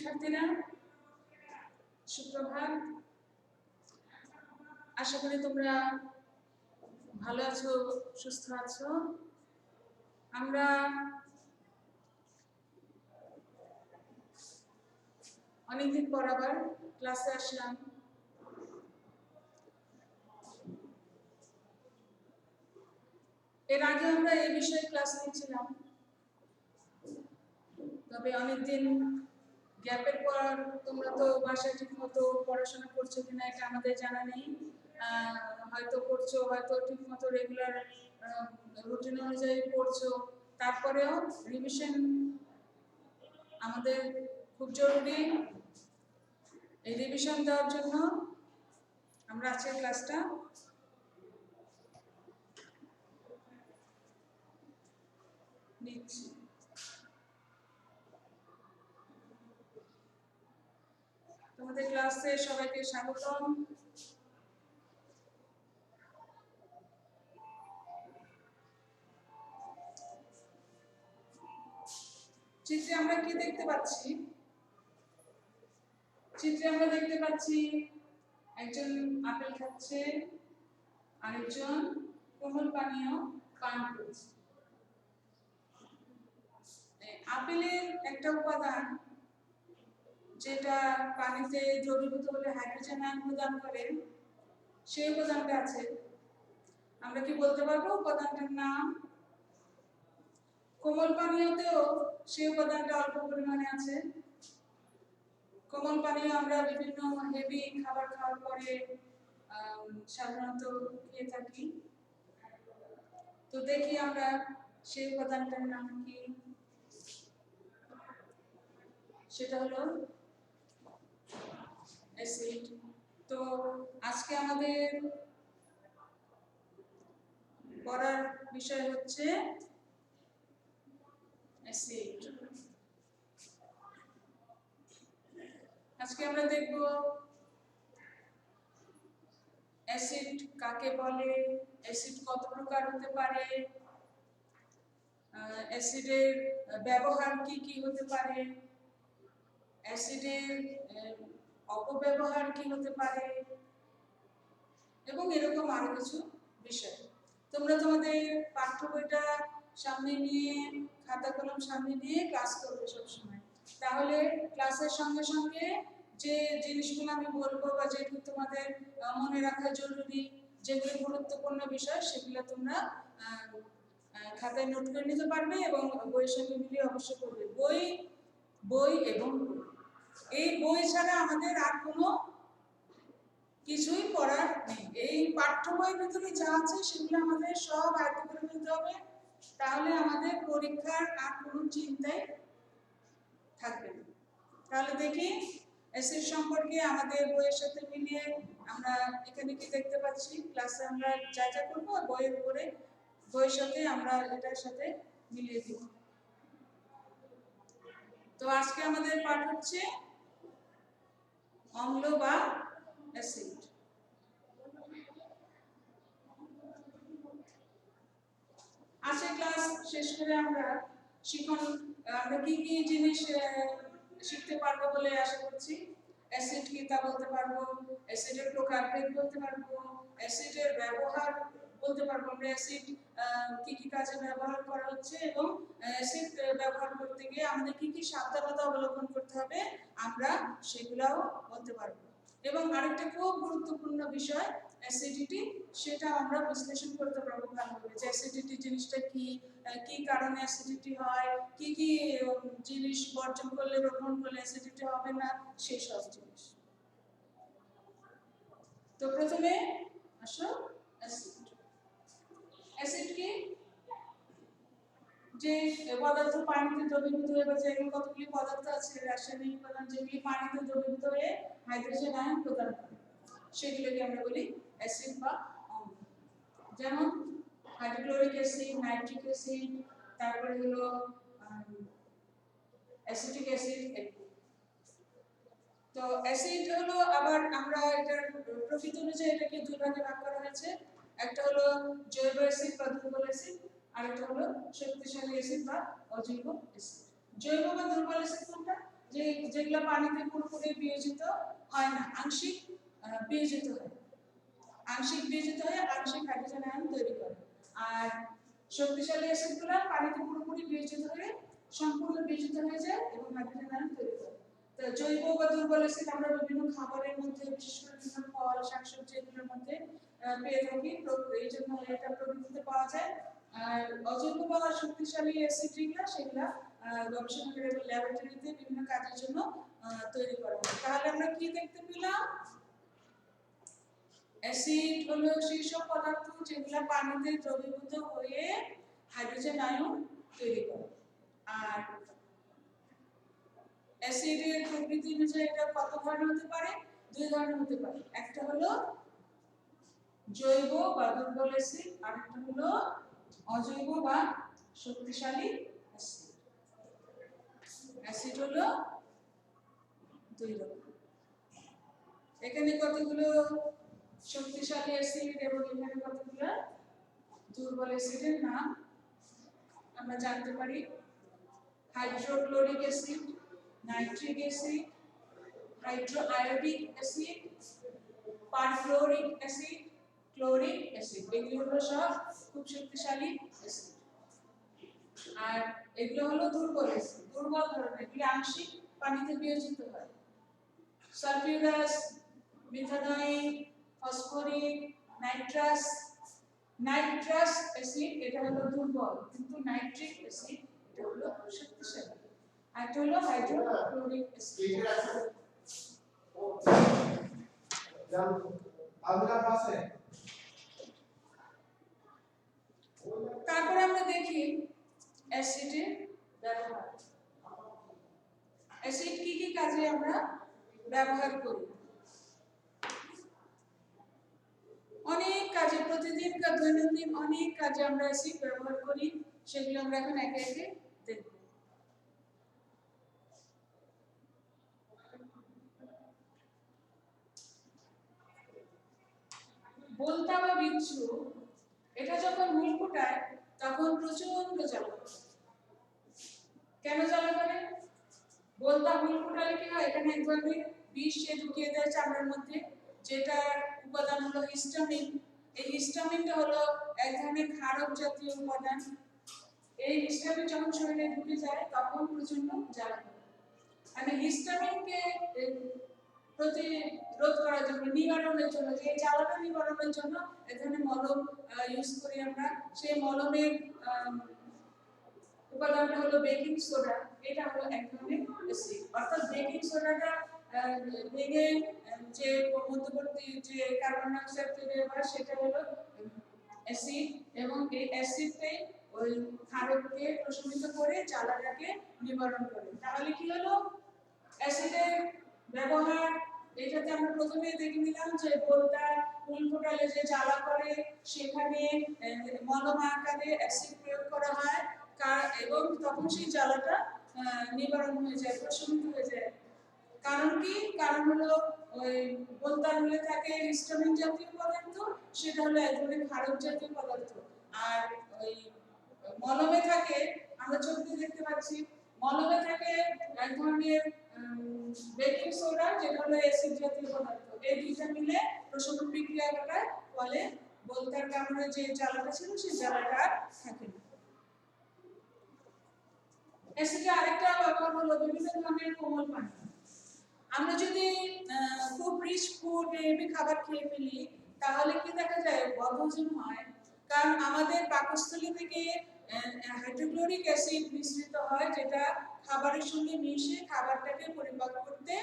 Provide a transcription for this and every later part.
শিক্ষার্থীরা সুপ্রভাত। আশা করি তোমরা ভালো আছো, সুস্থ আছো। আমরা অনেকদিন পর আবার ক্লাসে আসলাম। এর আগে আমরা এই বিষয়ে ক্লাস নিয়েছিলাম, তবে অনেকদিন গ্যাপের পর তোমরা তো বাসায় ঠিক মতো পড়াশোনা করছো কিনা এটা আমাদের জানা নেই। হয়তো করছো, হয়তো ঠিক মতো রেগুলার রুটিন অনুযায়ী পড়ছো, তারপরেও রিভিশন আমাদের খুব জরুরি। এই রিভিশন দেওয়ার জন্য আমরা আজকের ক্লাসটা নিচ্ছি। তোমাদের ক্লাসে সবাইকে স্বাগতম। চিত্রে আমরা কি দেখতে পাচ্ছি? চিত্রে আমরা দেখতে পাচ্ছি একজন আপেল খাচ্ছে, আরেকজন কোমল পানীয় পান করছে। আপেলের একটা উপাদান যেটা পানিতে দ্রবীভূত হলে হাইড্রোজেন আয়ন প্রদান করে, সেই উপাদানটা আছে। আমরা কি বলতে পারবো উপাদানটার নাম? কোমল পানীয়তেও সেই উপাদানটা অল্প পরিমাণে আছে। কোমল পানীয় আমরা বিভিন্ন হেভি খাবার খাওয়ার পরে সাধারণত খেয়ে থাকি। তো দেখি আমরা সেই উপাদানটার নাম কি। সেটা হলো অ্যাসিড। তো আজকে আমাদের পড়ার বিষয় হচ্ছে অ্যাসিড। আজকে আমরা দেখব অ্যাসিড কাকে বলে, অ্যাসিড কত প্রকার হতে পারে, অ্যাসিডের ব্যবহার কি কি হতে পারে, অ্যাসিডের অপব্যবহার কি হতে পারে, এবং এরকম আরো কিছু বিষয়। তোমরা তোমাদের পাঠ্য বইটা সামনে নিয়ে, খাতা কলম সামনে নিয়ে ক্লাস করবে সবসময়। তাহলে ক্লাসের সঙ্গে সঙ্গে যে জিনিসগুলো আমি বলবো বা যেগুলো তোমাদের মনে রাখা জরুরি, যেগুলো গুরুত্বপূর্ণ বিষয়, সেগুলো তোমরা খাতায় নোট করে নিতে পারবে এবং বইয়ের সঙ্গে মিলিয়ে অবশ্যই করবে। বই এবং এই বই ছাড়া আমাদের আর কোনো কিছুই পড়ার নেই। এই পাঠ্য বইয়ের ভিতরে যা আছে সেগুলো আমাদের সব আয়ত্ত করে ফেলতে হবে, তাহলে আমাদের পরীক্ষার আর কোনো চিন্তাই থাকবে না। তাহলে দেখি অ্যাসিড সম্পর্কে আমাদের বইয়ের সাথে মিলিয়ে আমরা এখানে কি দেখতে পাচ্ছি। ক্লাসে আমরা যা যা করবো বইয়ের উপরে, বইয়ের সাথে আমরা এটার সাথে মিলিয়ে দিব। তো আজকে আমাদের পাঠ হচ্ছে অম্ল বা অ্যাসিড। আজকে ক্লাস শেষ করে আমরা আমরা কি কি জিনিস শিখতে পারবো বলে আশা করছি। অ্যাসিড কি তা বলতে পারবো, অ্যাসিডের প্রকারভেদ বলতে পারবো, অ্যাসিডের ব্যবহার বলতে পারবো, আমরা অ্যাসিড কি কি কাজে ব্যবহার করা হচ্ছে এবং অ্যাসিড ব্যবহার করতে গিয়ে আমাদের কি কি সাবধানতা অবলম্বন করতে হবে আমরা সেগুলাও বলতে পারবো। এবং আরেকটা খুব গুরুত্বপূর্ণ বিষয় অ্যাসিডিটি, সেটা আমরা বিশ্লেষণ করতে পারবো ভালোভাবে যে অ্যাসিডিটি জিনিসটা কি, কি কারণে অ্যাসিডিটি হয়, কি কি জিনিস বর্জন করলে বা গ্রহণ করলে অ্যাসিডিটি হবে না, সেই সব জিনিস। তো প্রথমে আসো অ্যাসিড। অ্যাসিড কি? যে পদার্থ পানিতে দ্রবীভূত হয়ে বা যেগুলো কতগুলি পদার্থ আছে রাসায়নিক উপাদান যেগুলি পানিতে দ্রবীভূত হয়ে হাইড্রোজেন আয়ন প্রদান করে, সেগুলোকে আমরা বলি অ্যাসিড বা অম্ল। যেমন হাইড্রোক্লোরিক অ্যাসিড, নাইট্রিক অ্যাসিড, তারপরে হলো অ্যাসিটিক অ্যাসিড। তো অ্যাসিড হলো আবার আমরা এটার প্রকৃতি অনুযায়ী এটাকে দুই ভাগে ভাগ করা হয়েছে। একটা হলো জৈব অ্যাসিড বা দুর্বল অ্যাসিড, আর একটা হলো শক্তিশালী অ্যাসিড বা অজৈব অ্যাসিড। জৈব বা দুর্বল অ্যাসিড কোনটা? যেগুলো পানিতে পুরোপুরি বিয়োজিত হয় না, আংশিক বিয়োজিত হয়, আংশিক হাইড্রোজেন আয়ন তৈরি করে। আর শক্তিশালী অ্যাসিডগুলো পানিতে পুরোপুরি বিয়োজিত হয়ে সম্পূর্ণ বিয়োজিত হয়ে যায় এবং হাইড্রোজেন আয়ন তৈরি করে। তো জৈব বা দুর্বল অ্যাসিড আমরা বিভিন্ন খাবারের মধ্যে, বিশেষ করে বিভিন্ন ফল, শাকসবজি এগুলোর মধ্যে পেয়ে থাকি, এই জন্য এটা প্রকৃতিতে পাওয়া যায়। আর অজৈব বা শক্তিশালী অ্যাসিড যেগুলো সেগুলা গবেষণাগারে এবং ল্যাবরেটরিতে বিভিন্ন কাজের জন্য তৈরি করা হয়। তাহলে আমরা কি দেখতে পেলাম? অ্যাসিড হলো সেই সব পদার্থ যেগুলো পানিতে দ্রবীভূত হয়ে হাইড্রোজেন আয়ন তৈরি করে। আর অ্যাসিডের প্রকৃতি অনুযায়ী এটা কত ধরনের হতে পারে? দুই ধরনের হতে পারে। একটা হলো জৈব বা দুর্বল অ্যাসিড, আর একটা হলো অজৈব বা শক্তিশালী অ্যাসিড। অ্যাসিড হলো দুই রকম। এখানে কতগুলো শক্তিশালী অ্যাসিড এবং এখানে কতগুলো দুর্বল অ্যাসিডের নাম আমরা জানতে পারি। Hydrochloric acid, nitric acid, hydroiodic acid, perfluoric acid, chloric acid, এগুলো হলো সব খুব শক্তিশালী অ্যাসিড। আর এগুলো হলো দুর্বল অ্যাসিড, দুর্বল ধরনের, এগুলো আংশিক পানিতে বিয়োজিত হয়। সালফিউরাস, মিথানয়েড, ফসফরিক, নাইট্রাস অ্যাসিড এটা হলো দুর্বল, কিন্তু নাইট্রিক অ্যাসিড এটা হলো শক্তিশালী। আর এটা হলো হাইড্রোক্লোরিক অ্যাসিড। তারপরে আমরা দেখি অ্যাসিডের ব্যবহার। অ্যাসিড কি কি কাজে আমরা ব্যবহার করি? অনেক কাজে, প্রতিদিনকার দৈনন্দিন অনেক কাজে আমরা অ্যাসিড ব্যবহার করি, সেগুলো আমরা এখন একে একে দেখব। বলতা বা বিচ্ছু এটা যখন হুল ফুটায় তখন প্রচন্ড জ্বালা করে। কেন জ্বালা করে? বলতা হুল ফুটালে কি হয়, এখানে এক ধরনের বিষ সে ঢুকিয়ে দেয় চামড়ার মধ্যে, যেটার উপাদান হলো হিস্টামিন। এই হিস্টামিনটা হলো এক ধরনের ক্ষারক জাতীয় উপাদান। এই হিস্টামিন যখন শরীরে ঢুকে যায় তখন প্রচন্ড জ্বালা করে। মানে হিস্টামিনকে প্রতিরোধ করার জন্য, নিবারণের জন্য, যে জ্বালাটা নিবারণের জন্য এক ধরনের মলম ইউজ করি আমরা। সেই মলমের উপাদানটা হলো বেকিং সোডা। এটা হলো এক ধরনের অ্যাসিড। অর্থাৎ বেকিং সোডাটা ভেঙে যে মধ্যবর্তী যে কার্বন ডাই অক্সাইড তৈরি হয় সেটা হলো অ্যাসিড, এবং এই অ্যাসিডটাই ওই ক্ষারককে প্রশমিত করে জ্বালাটাকে নিবারণ করে। তাহলে কি হলো? অ্যাসিডের ব্যবহার এটাতে আমরা প্রথমেই দেখে নিলাম যে বলতা হুল ফোটালে যে জ্বালা করে, সেখানে মলম আকারে অ্যাসিড প্রয়োগ করা হয়, এবং তখন সেই জ্বালাটা নিবারণ হয়ে যায়, প্রশমিত হয়ে যায়। কারণ কি? কারণ হলো ওই বলতার মূলে থাকে হিস্টামিন জাতীয় পদার্থ, সেটা হলো এক ধরনের ক্ষারক জাতীয় পদার্থ। আর ওই মলমে থাকে, আমরা চোখ দিয়ে দেখতে পাচ্ছি, মলমে থাকে এক ধরনের বেকিং সোডা, যেটা হলো অ্যাসিড জাতীয় পদার্থ। এই দুইটা মিলে প্রশমন বিক্রিয়া ঘটায়, ফলে বলতার কারণে যে জ্বালাটা ছিল সেই জ্বালাটা থাকে না। অ্যাসিডের আরেকটা ব্যবহার হলো বিভিন্ন ধরনের কোমল পানি। আমরা যদি খুব রিচ ফুড, হেভি খাবার খেয়ে ফেলি, তাহলে কি দেখা যায়? বদহজম হয়। কারণ আমাদের পাকস্থলী থেকে হাইড্রোক্লোরিক অ্যাসিড মিশ্রিত হয়, যেটা খাবারের সঙ্গে মিশে খাবারটাকে পরিপাক করতে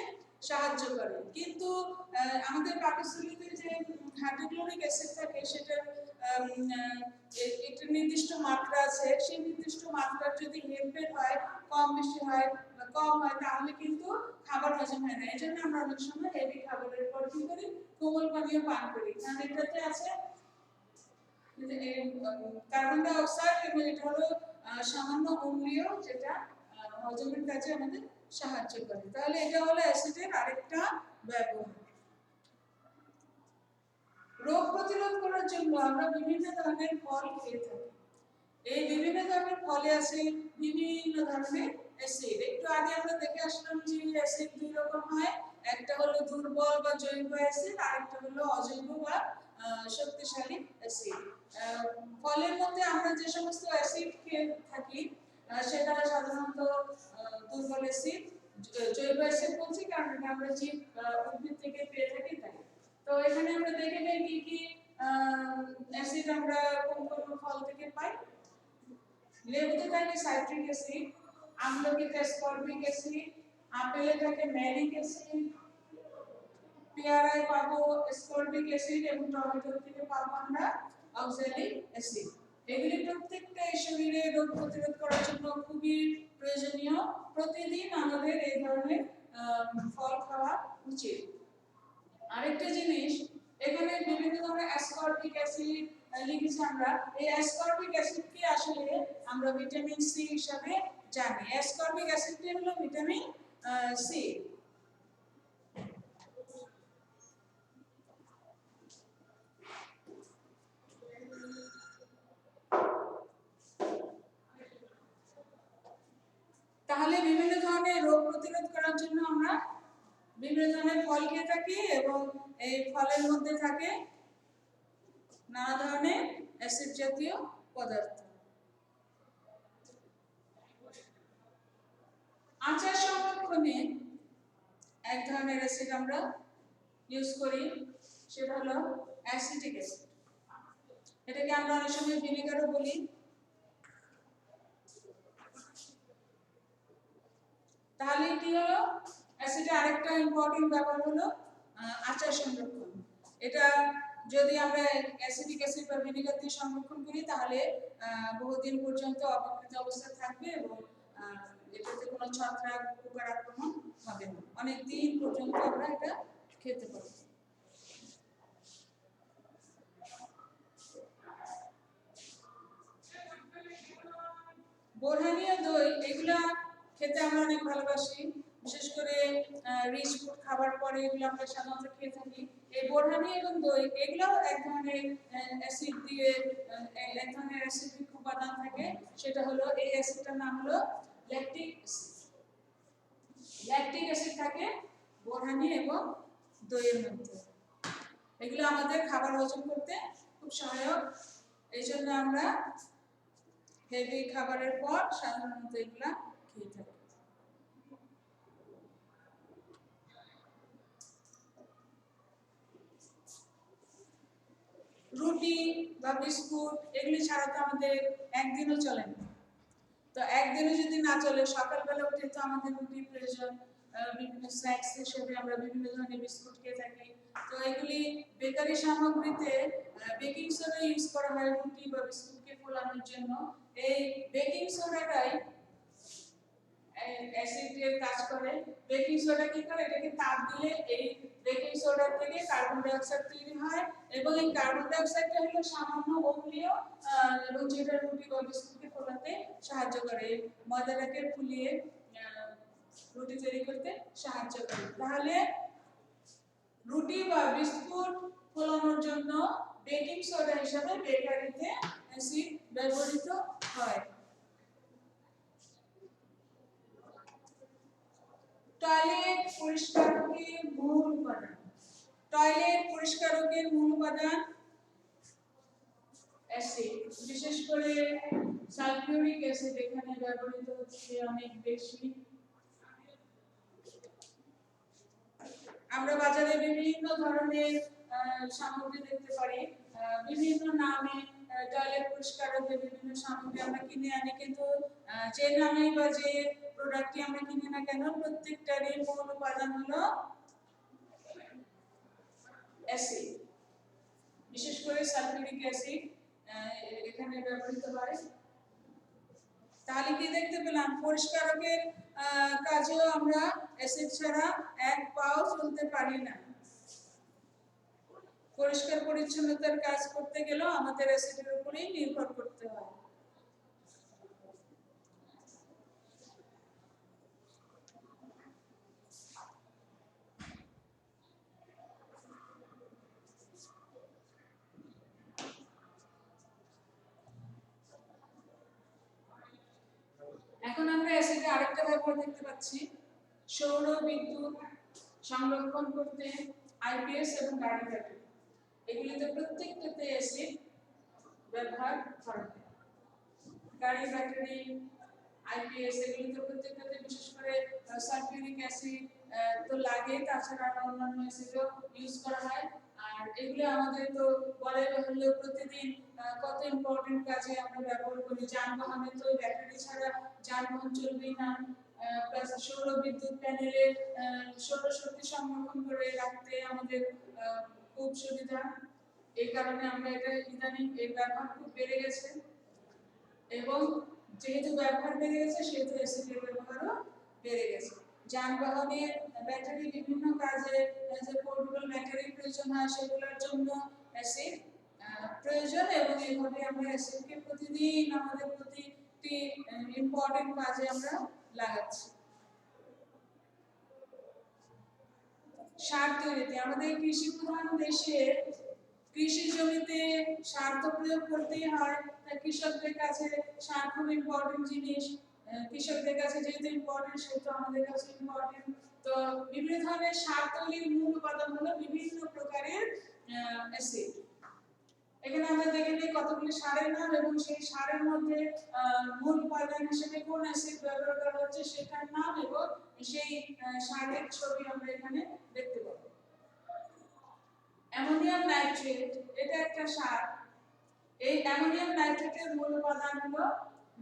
সাহায্য করে। কিন্তু আমাদের পাকস্থলীতে যে হাইড্রোক্লোরিক অ্যাসিড থাকে সেটার একটা নির্দিষ্ট মাত্রা আছে। সেই নির্দিষ্ট মাত্রার যদি হেরফের হয়, কম বেশি হয় বা কম হয়, তাহলে কিন্তু খাবার হজম হয় না। এই জন্য আমরা অনেক সময় হেভি খাবারের পর কি করি? কোমল পানীয় পান করি। কারণ এটাতে আছে কার্বন ডাই অক্সাইড, এবং এটা হলো সামান্য অম্লীয়, যেটা হজমের কাজে আমাদের সাহায্য করে। তাহলে এটা হলো অ্যাসিডের আরেকটা ব্যবহার। রোগ প্রতিরোধ করার জন্য আমরা বিভিন্ন ধরনের ফল খেয়ে থাকি। এই বিভিন্ন ধরনের ফলে আছে বিভিন্ন ধরনের অ্যাসিড। একটু আগে আমরা দেখে আসলাম যে অ্যাসিড দুই রকম হয়, একটা হলো দুর্বল বা জৈব অ্যাসিড, আর একটা হলো অজৈব বা শক্তিশালী অ্যাসিড। ফলের মধ্যে আমরা যে সমস্ত অ্যাসিড খেয়ে থাকি সেটা সাধারণত দুর্বল অ্যাসিড, জৈব অ্যাসিড বলছি কারণ এটা আমরা জীব উদ্ভিদ থেকে পেয়ে থাকি তাই। তো এখানে আমরা দেখে নেই কি কি অ্যাসিড আমরা কোন কোন ফল থেকে পাই। লেবুতে থাকে সাইট্রিক অ্যাসিড, আমলকিতে অ্যাসকর্বিক অ্যাসিড, আপেলে থাকে ম্যালিক অ্যাসিড, পেয়ারায় পাবো অ্যাসকর্বিক অ্যাসিড এবং টমেটো থেকে পাবো আমরা অক্সালিক অ্যাসিড। এগুলি প্রত্যেকটাই শরীরে রোগ প্রতিরোধ করার জন্য খুবই প্রয়োজনীয়। প্রতিদিন আমাদের এই ধরনের ফল খাওয়া উচিত। আরেকটা জিনিস, এখানে বিভিন্ন ধরনের অ্যাসকর্বিক অ্যাসিড লিখেছি আমরা। এই অ্যাসকর্বিক অ্যাসিডকে আসলে আমরা ভিটামিন সি হিসেবে জানি। অ্যাসকর্বিক অ্যাসিডটি হলো ভিটামিন সি। তাহলে বিভিন্ন ধরনের রোগ প্রতিরোধ করার জন্য আমরা বিভিন্ন ধরনের ফল খেয়ে থাকি এবং এই ফলের মধ্যে থাকে নানা ধরনের অ্যাসিড জাতীয় পদার্থ। আচার সংরক্ষণে এক ধরনের অ্যাসিড আমরা ইউজ করি, সেটা হলো অ্যাসিটিক অ্যাসিড। এটাকে আমরা অনেক সময় ভিনেগারও বলি। তাহলে কি হলো, অ্যাসিডের আরেকটা ইম্পর্টেন্ট ব্যাপার হলো আচার সংরক্ষণ। এটা যদি আমরা অ্যাসিডিক অ্যাসিড বা ভিনেগার দিয়ে সংরক্ষণ করি তাহলে বহুদিন পর্যন্ত অপকৃত অবস্থায় থাকবে এবং এটাতে কোনো ছত্রাক পোকার আক্রমণ হবে না, অনেক দিন পর্যন্ত আমরা এটা খেতে পারবো। বোরহানি ও দই এগুলা খেতে আমরা অনেক ভালোবাসি, বিশেষ করে রিচ ফুড খাবার পরে এগুলো আমরা সাধারণত খেয়ে থাকি। এই বোরহানি এবং দই এগুলোও এক ধরনের অ্যাসিড দিয়ে এক ধরনের অ্যাসিডিক উপাদান থাকে, সেটা হলো এই অ্যাসিডটার নাম হলো ল্যাকটিক অ্যাসিড। ল্যাকটিক অ্যাসিড থাকে বোরহানি এবং দইয়ের মধ্যে। এগুলো আমাদের খাবার হজম করতে খুব সহায়ক, এই জন্য আমরা হেভি খাবারের পর সাধারণত এগুলা খেয়ে থাকি। রুটি বা বিস্কুট এগুলি ছাড়া তো আমাদের একদিনও চলে না। তো একদিনও যদি না চলে, সকালবেলা উঠে তো আমাদের রুটি প্রয়োজন, বিভিন্ন স্ন্যাক্স হিসেবে আমরা বিভিন্ন ধরনের বিস্কুট খেয়ে থাকি। তো এগুলি বেকারি সামগ্রীতে বেকিং সোডা ইউজ করা হয় রুটি বা বিস্কুটকে ফোলানোর জন্য। এই বেকিং সোডাটাই অ্যাসিডের কাজ করে। বেকিং সোডা কি করে, এটাকে তাপ দিলে এই বেকিং সোডা থেকে কার্বন ডাই অক্সাইড তৈরি হয় এবং এই কার্বন ডাই অক্সাইডটা হলো সামান্য অম্লীয় এবং যেটা রুটি বা বিস্কুটকে ফোলাতে সাহায্য করে, ময়দাটাকে ফুলিয়ে রুটি তৈরি করতে সাহায্য করে। তাহলে রুটি বা বিস্কুট ফোলানোর জন্য বেকিং সোডা হিসেবে বেকারিতে অ্যাসিড ব্যবহৃত হয়। টয়লেট পরিষ্কারকের মূল উপাদান। টয়লেট পরিষ্কারকের মূল উপাদান অ্যাসিড, বিশেষ করে সালফিউরিক অ্যাসিড এখানে ব্যবহৃত হচ্ছে অনেক বেশি। আমরা বাজারে বিভিন্ন ধরনের সামগ্রী দেখতে পারি, বিভিন্ন নামে টয়লেট পরিষ্কারকের বিভিন্ন সামগ্রী আমরা কিনে আনি, কিন্তু যে নামে বা যে প্রোডাক্টটি আমরা কিনি না কেন প্রত্যেকটারই মূল উপাদান হলো অ্যাসিড, বিশেষ করে সালফিউরিক অ্যাসিড এখানে ব্যবহৃত হয়। তাহলে কি দেখতে পেলাম, পরিষ্কারকের কাজেও আমরা অ্যাসিড ছাড়া এক পাও চলতে পারি না। পরিষ্কার পরিচ্ছন্নতার কাজ করতে গেলেও আমাদের অ্যাসিডের উপরেই নির্ভর করতে হয়। এখন আমরা অ্যাসিডের আরেকটা ব্যবহার দেখতে পাচ্ছি সৌর বিদ্যুৎ সংরক্ষণ করতে আইপিএস এবং গাড়ি ব্যাটারি, এগুলিতে প্রত্যেকটাতে অ্যাসিড ব্যবহার করা হয়। গাড়ি ব্যাটারি, আইপিএস, এগুলিতে প্রত্যেকটাতে বিশেষ করে সালফিউরিক অ্যাসিড তো লাগে, তাছাড়া অন্যান্য অ্যাসিডও ইউজ করা হয়। আর এগুলো আমাদের তো বলে হলো প্রতিদিন কত ইম্পর্টেন্ট কাজে আমরা ব্যবহার করি। যানবাহনে তো ব্যাটারি ছাড়া যানবাহন চলবেই না। প্লাস সৌর বিদ্যুৎ প্যানেলে সৌরশক্তি সংরক্ষণ করে রাখতে আমাদের খুব সুবিধা। এই কারণে আমরা এটা ইদানিং এর ব্যবহার খুব বেড়ে গেছে, এবং যেহেতু ব্যবহার বেড়ে গেছে সেহেতু অ্যাসিডের ব্যবহারও বেড়ে গেছে। যানবাহনের ব্যাটারি বিভিন্ন কাজে যে পোর্টেবল ব্যাটারি প্রয়োজন হয় সেগুলোর জন্য অ্যাসিড প্রয়োজন, এবং এইভাবে আমরা অ্যাসিডকে প্রতিদিন আমাদের প্রতিটি ইম্পর্টেন্ট কাজে আমরা লাগাচ্ছি। সার তৈরিতে আমাদের কৃষি প্রধান দেশে কৃষি জমিতে সার তো প্রয়োগ করতেই হয়, তাই কৃষকদের কাছে সার খুব ইম্পর্টেন্ট জিনিস। কৃষকদের কাছে যেহেতু ইম্পর্টেন্ট সেহেতু আমাদের কাছে ইম্পর্টেন্ট। তো বিভিন্ন ধরনের সার তৈরির মূল উপাদান হলো বিভিন্ন প্রকারের অ্যাসিড। এখানে আমরা দেখে নিই কতগুলি সারের নাম, এবং সেই সারের মধ্যে মূল উপাদান হিসেবে কোন অ্যাসিড ব্যবহার করা হচ্ছে সেটার নাম এবং সেই সারের ছবি আমরা এখানে দেখতে পাবো। অ্যামোনিয়াম নাইট্রেট, এটা একটা সার। এই অ্যামোনিয়াম নাইট্রেটের মূল উপাদান হলো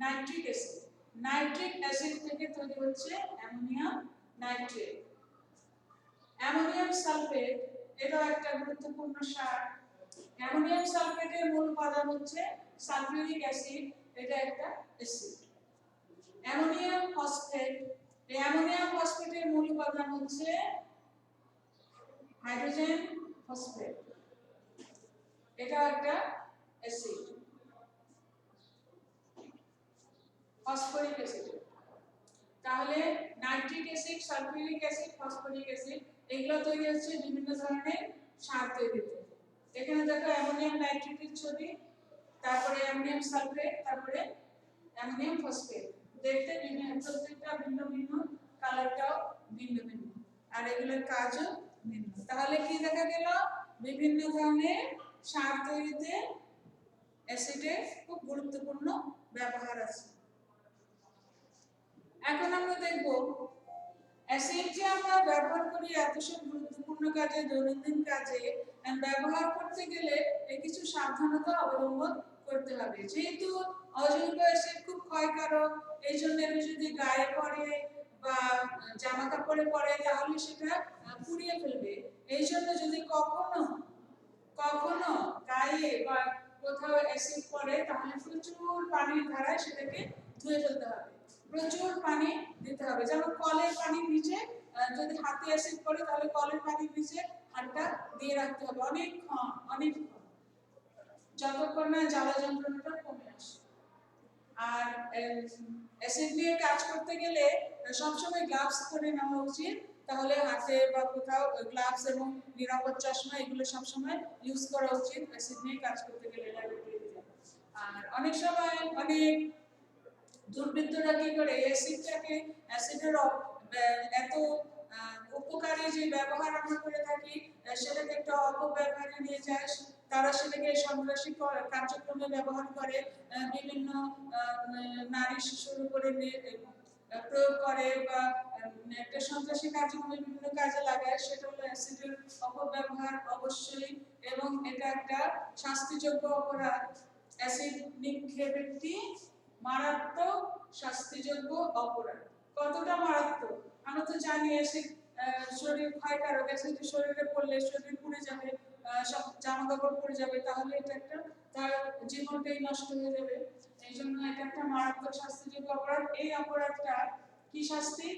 নাইট্রিক অ্যাসিড। নাইট্রিক অ্যাসিড থেকে তৈরি হচ্ছে অ্যামোনিয়াম নাইট্রেট। অ্যামোনিয়াম সালফেট, এটাও একটা গুরুত্বপূর্ণ সার। অ্যামোনিয়াম সালফেটের মূল উপাদান হচ্ছে সালফিউরিক অ্যাসিড, এটা একটা অ্যাসিড। অ্যামোনিয়াম ফসফেট, এই অ্যামোনিয়াম ফসফেটের মূল উপাদান হচ্ছে হাইড্রোজেন ফসফেট, এটা একটা অ্যাসিড। ফসফরিক অ্যাসিড, তাহলে nitric acid, sulphuric acid, phosphoric acid এগুলো তৈরি হচ্ছে বিভিন্ন ধরনের সার তৈরিতে। এখানে দেখো অ্যামোনিয়াম নাইট্রেটের ছবি, তারপরে অ্যামোনিয়াম সালফেট, তারপরে অ্যামোনিয়াম ফসফেট। দেখতে বিভিন্ন, প্রত্যেকটা ভিন্ন ভিন্ন, কালারটাও ভিন্ন ভিন্ন, আর এগুলোর কাজও ভিন্ন। তাহলে কি দেখা গেল, বিভিন্ন ধরনের সার তৈরিতে অ্যাসিডের খুব গুরুত্বপূর্ণ ব্যবহার আছে। এখন আমরা দেখব অ্যাসিড যে আমরা ব্যবহার করি এত সব গুরুত্বপূর্ণ কাজে, দৈনন্দিন কাজে ব্যবহার করতে গেলে কিছু সাবধানতা অবলম্বন করতে হবে। যেহেতু অজৈব অ্যাসিড খুব ক্ষয়কারক, এই জন্য যদি গায়ে পড়ে বা জামা কাপড়ে পড়ে তাহলে সেটা পুড়িয়ে ফেলবে। এই জন্য যদি কখনো কখনো গায়ে বা কোথাও অ্যাসিড পড়ে তাহলে প্রচুর পানির ধারায় সেটাকে ধুয়ে ফেলতে হবে। প্রচুর পানি দিতে হবে, যেমন কলের পানির নিচে যদি হাতে অ্যাসিড পড়ে তাহলে কলের পানির নিচে হাতটা দিয়ে রাখতে হবে অনেকক্ষণ, যতক্ষণ না জ্বালা যন্ত্রণাটা কমে আসে। আর অ্যাসিড দিয়ে কাজ করতে গেলে সবসময় গ্লাভস পরে নেওয়া উচিত, তাহলে হাতে বা কোথাও গ্লাভস এবং নিরাপদ চশমা এগুলো সবসময় ইউজ করা উচিত অ্যাসিড নিয়ে কাজ করতে গেলে ল্যাবরেটরিতে। আর অনেক সময় অনেক দুর্বৃত্তরা কি করে অ্যাসিডটাকে, অ্যাসিডের এত উপকারী যে ব্যবহার আমরা করে থাকি সেটাকে একটা অপব্যবহারে নিয়ে যায়। তারা সেটাকে সন্ত্রাসী কার্যক্রমে ব্যবহার করে, বিভিন্ন নারী শিশুর উপরে প্রয়োগ করে বা একটা সন্ত্রাসী কার্যক্রমে বিভিন্ন কাজে লাগায়। সেটা হলো অ্যাসিডের অপব্যবহার অবশ্যই, এবং এটা একটা শাস্তিযোগ্য অপরাধ। অ্যাসিড নিক্ষেপ একটি মারাত্মক শাস্তিযোগ্য অপরাধ। কতটা মারাত্মক আমরা তো জানি, অ্যাসিড শরীর ক্ষয়কারক, অ্যাসিড শরীরে পড়লে শরীর পুড়ে যাবে, সব জামা কাপড় পুড়ে যাবে, তাহলে এটা একটা তার জীবনটাই নষ্ট হয়ে যাবে। এই জন্য এটা একটা মারাত্মক শাস্তিযোগ্য অপরাধ। এই অপরাধটা কি শাস্তি,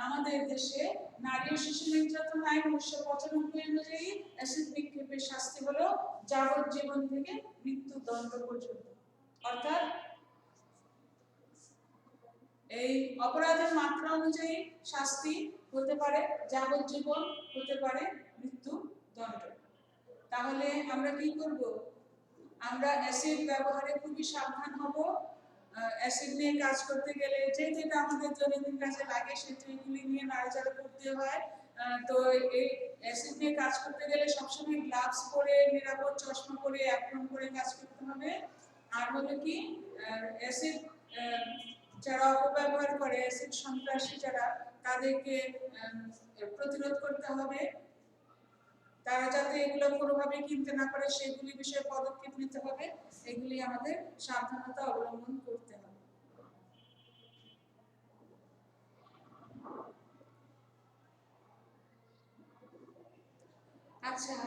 আমাদের দেশে নারী ও শিশু নির্যাতন আইন 1995 অনুযায়ী অ্যাসিড নিক্ষেপের শাস্তি হলো যাবজ্জীবন থেকে মৃত্যুদণ্ড পর্যন্ত। অর্থাৎ এই অপরাধের মাত্রা অনুযায়ী শাস্তি হতে পারে যাবজ্জীবন, হতে পারে মৃত্যুদণ্ড। তাহলে আমরা কি করব, আমরা অ্যাসিড ব্যবহারে খুবই সাবধান হব। অ্যাসিড নিয়ে কাজ করতে গেলে যেটা আমাদের দৈনন্দিন কাজে লাগে সেগুলি নিয়ে নাড়াচাড়া করতে হয়। তো এই অ্যাসিড নিয়ে কাজ করতে গেলে সবসময় গ্লাভস পরে, নিরাপদ চশমা পরে, অ্যাপ্রন করে কাজ করতে হবে। আর হলো কি অ্যাসিড যারা অপব্যবহার করে, অ্যাসিড সন্ত্রাসী যারা, তাদেরকে প্রতিরোধ করতে হবে। তারা যাতে এগুলো কোনোভাবে কিনতে না পারে সেগুলি বিষয়ে পদক্ষেপ নিতে হবে। এগুলি আমাদের সাবধানতা অবলম্বন করতে হবে। আচ্ছা,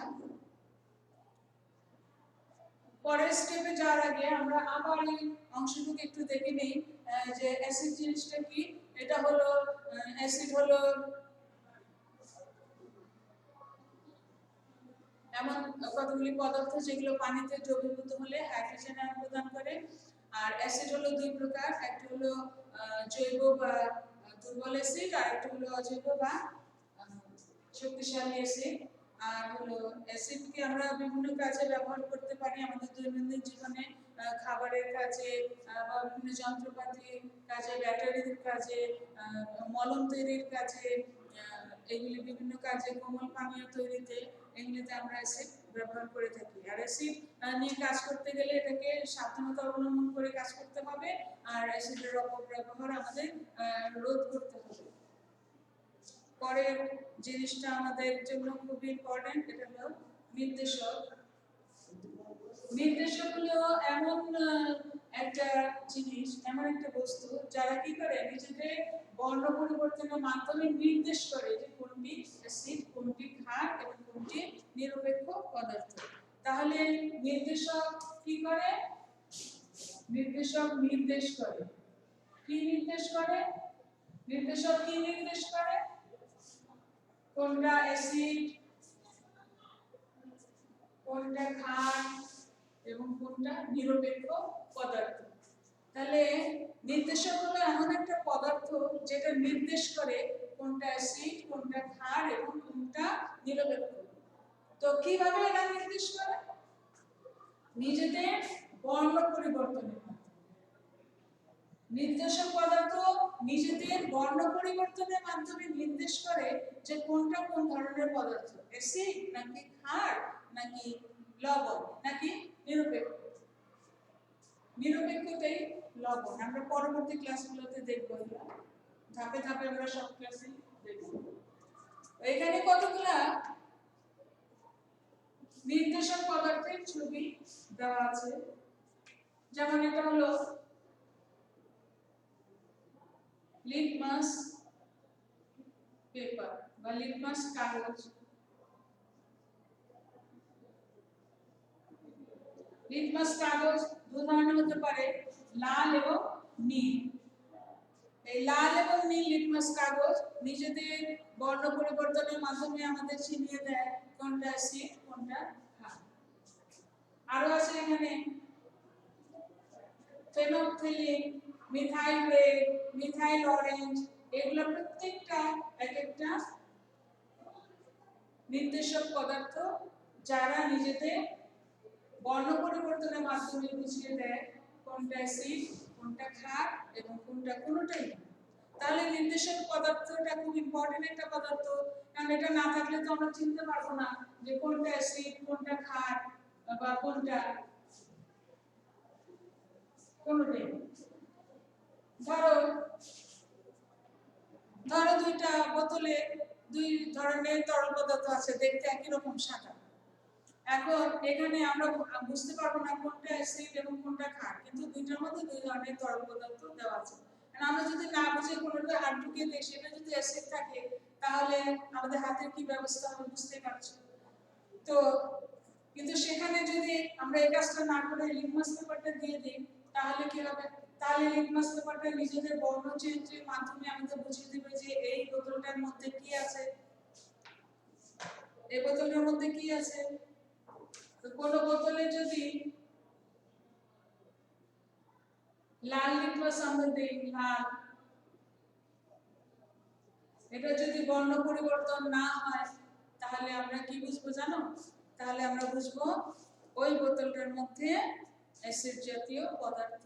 পরের স্টেপে যাওয়ার আগে আমরা আবার এই অংশটুকু একটু দেখে নেই যে অ্যাসিড জিনিসটা কি। এটা হলো অ্যাসিড হলো এমন কতগুলি পদার্থ যেগুলো পানিতে দ্রবীভূত হলে হাইড্রোজেন আয়ন প্রদান করে। আর অ্যাসিড হলো দুই প্রকার, একটা হলো জৈব বা দুর্বল অ্যাসিড, আর একটা হলো অজৈব বা শক্তিশালী অ্যাসিড। আর হলো অ্যাসিডকে আমরা বিভিন্ন কাজে ব্যবহার করতে পারি আমাদের দৈনন্দিন জীবনে, খাবারের কাজে বা বিভিন্ন যন্ত্রপাতির কাজে, ব্যাটারির কাজে, মলম তৈরির কাজে, এগুলি বিভিন্ন কাজে, কোমল পানীয় তৈরিতে, এগুলিতে আমরা অ্যাসিড ব্যবহার করে থাকি। আর অ্যাসিড নিয়ে কাজ করতে গেলে এটাকে সাবধানতা অবলম্বন করে কাজ করতে হবে, আর অ্যাসিডের অপব্যবহার আমাদের রোধ করতে হবে। পরের জিনিসটা আমাদের জন্য খুব ইম্পর্টেন্ট, এটা হলো নির্দেশক। নির্দেশক হলো এমন একটা জিনিস, এমন একটা বস্তু যারা কি করে নিজেদের বর্ণ পরিবর্তনের মাধ্যমে নির্দেশ করে যে কোনটি অ্যাসিড, কোনটি ক্ষার এবং কোনটি নিরপেক্ষ পদার্থ। তাহলে নির্দেশক কি করে? নির্দেশক নির্দেশ করে। কি নির্দেশ করে? নির্দেশক কি নির্দেশ করে? কোনটা অ্যাসিড, কোনটা ক্ষার এবং কোনটা নিরপেক্ষ পদার্থ। তাহলে নির্দেশক হলো এমন একটা পদার্থ যেটা নির্দেশ করে কোনটা অ্যাসিড, কোনটা ক্ষার এবং কোনটা নিরপেক্ষ। তো কিভাবে এরা নির্দেশ করে? নিজেদের বর্ণ পরিবর্তনের মাধ্যমে। নির্দেশক পদার্থ নিজেদের বর্ণ পরিবর্তনের মাধ্যমে নির্দেশ করে যে কোনটা কোন ধরনের পদার্থ, অ্যাসিড নাকি ক্ষার নাকি লবণ নাকি নিরপেক্ষ। নিরপেক্ষতেই লবণ। আমরা পরবর্তী ক্লাসগুলোতে দেখব, ধাপে ধাপে আমরা সব ক্লাসে দেখব। এখানে কতগুলা নির্দেশক পদার্থের ছবি দেওয়া আছে। যেমন এটা হলো লিটমাস পেপার বা লিটমাস কাগজ। লিটমাস কাগজ দু ধরনের হতে পারে, লাল এবং নীল। এই লাল এবং নীল লিটমাস কাগজ নিজেদের বর্ণ পরিবর্তনের মাধ্যমে আমাদের চিনিয়ে দেয় কোনটা অ্যাসিড, কোনটা ক্ষার। আরো আছে এখানে phenolphthalein, methyl red, methyl orange, এগুলো প্রত্যেকটা এক একটা নির্দেশক পদার্থ যারা নিজেদের বর্ণ পরিবর্তনের মাধ্যমে বুঝিয়ে দেয় কোনটা অ্যাসিড, কোনটা ক্ষার এবং কোনটা কোনোটাই না। তাহলে নির্দেশক পদার্থটা খুব ইম্পর্টেন্ট একটা পদার্থ, কারণ এটা না থাকলে তো আমরা চিনতে পারবো না যে কোনটা অ্যাসিড, কোনটা ক্ষার বা কোনটা কোনোটাই। ধরো দুইটা বোতলে দুই ধরনের তরল পদার্থ আছে, দেখতে একই রকম সাদা। এখন এখানে আমরা বুঝতে পারবো না কোনটা অ্যাসিড এবং কোনটা ক্ষার, কিন্তু দুইটার মধ্যে দুই ধরনের তরল পদার্থ দেওয়া আছে। আমরা যদি না বুঝে কোনোটা হাত ঢুকিয়ে দিই, সেটা যদি অ্যাসিড থাকে তাহলে আমাদের হাতের কি ব্যবস্থা হবে বুঝতে পারছি। তো কিন্তু সেখানে যদি আমরা এই কাজটা না করে লিটমাস পেপারটা দিয়ে দিই তাহলে কি হবে? তাহলে লিটমাস পেপারটা নিজেদের বর্ণ চেঞ্জের মাধ্যমে আমাদের বুঝিয়ে দিবে যে এই বোতলটার মধ্যে কি আছে, এই বোতলের মধ্যে কি আছে। তো কোন বোতলে যদি লাল লিটমাস আমরা দেই, লাল, এটা যদি বর্ণ পরিবর্তন না হয় তাহলে আমরা কি বুঝবো জানো? তাহলে আমরা বুঝবো ওই বোতলটার মধ্যে অ্যাসিড জাতীয় পদার্থ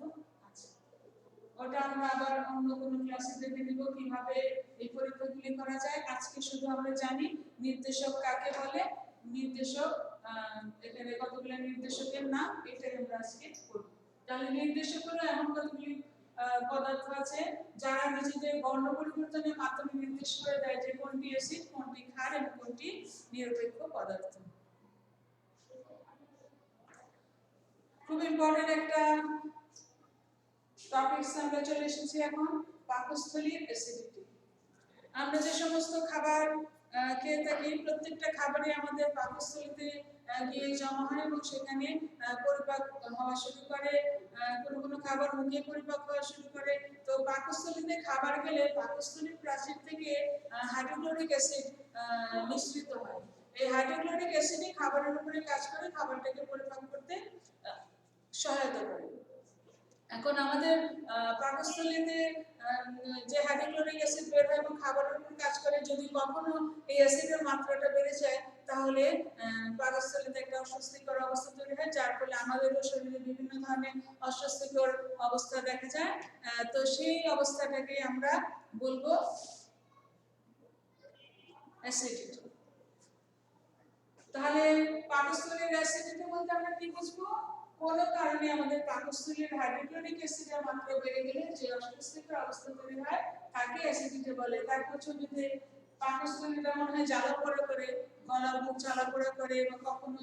আছে। ওটা আমরা আবার অন্য কোনো ক্লাসে দেখে নিব কিভাবে এই পরীক্ষাগুলি করা যায়। আজকে শুধু আমরা জানি নির্দেশক কাকে বলে, নির্দেশক এখানে কতগুলো নির্দেশকের নাম এটাই আমরা আজকে করব। তাহলে নির্দেশক হলো এমন কতগুলি পদার্থ আছে যারা নিজেদের বর্ণ পরিবর্তনের মাধ্যমে নির্দেশ করে দেয় যে কোনটি অ্যাসিড, কোনটি ক্ষার এবং কোনটি নিরপেক্ষ পদার্থ। খুব ইম্পর্টেন্ট একটা টপিকস আমরা চলে এসেছি এখন, পাকস্থলীর অ্যাসিডিটি। আমরা যে সমস্ত খাবার খেয়ে থাকি প্রত্যেকটা খাবারই আমাদের পাকস্থলীতে গিয়ে জমা হয় এবং সেখানে পরিপাক হওয়া শুরু করে। কোনো কোনো খাবার মুখে পরিপাক হওয়া শুরু করে। তো পাকস্থলীতে খাবার গেলে পাকস্থলীর প্রাচীর থেকে হাইড্রোক্লোরিক অ্যাসিড নিঃসৃত হয়। এই হাইড্রোক্লোরিক অ্যাসিডই খাবারের উপরে কাজ করে, খাবারটাকে পরিপাক করতে সহায়তা করে। এখন আমাদের পাকস্থলীতে যে হাইড্রোক্লোরিক অ্যাসিড বের হয় এবং খাবারের উপর কাজ করে, যদি কখনো এই অ্যাসিডের মাত্রাটা বেড়ে যায় তাহলে পাকস্থলীতে একটা অস্বস্তিকর অবস্থা তৈরি হয়, যার ফলে আমাদেরও শরীরে বিভিন্ন ধরনের অস্বস্তিকর অবস্থা দেখা যায়। তো সেই অবস্থাটাকে আমরা বলবো অ্যাসিডিটি। তাহলে পাকস্থলীর অ্যাসিডিটি বলতে আমরা কি বুঝবো? কোনো কারণে আমাদের পাকস্থলীর হাইড্রোক্লোরিক অ্যাসিডের মাত্রা বেড়ে গেলে যে অস্বস্তিকর অবস্থা তৈরি হয় তাকে অ্যাসিডিটি বলে। তারপর ছবিতে পাকস্থলীটা মনে হয় জ্বালা পোড়া করে, গলা মুখ জ্বালা পোড়া করে এবং কখনো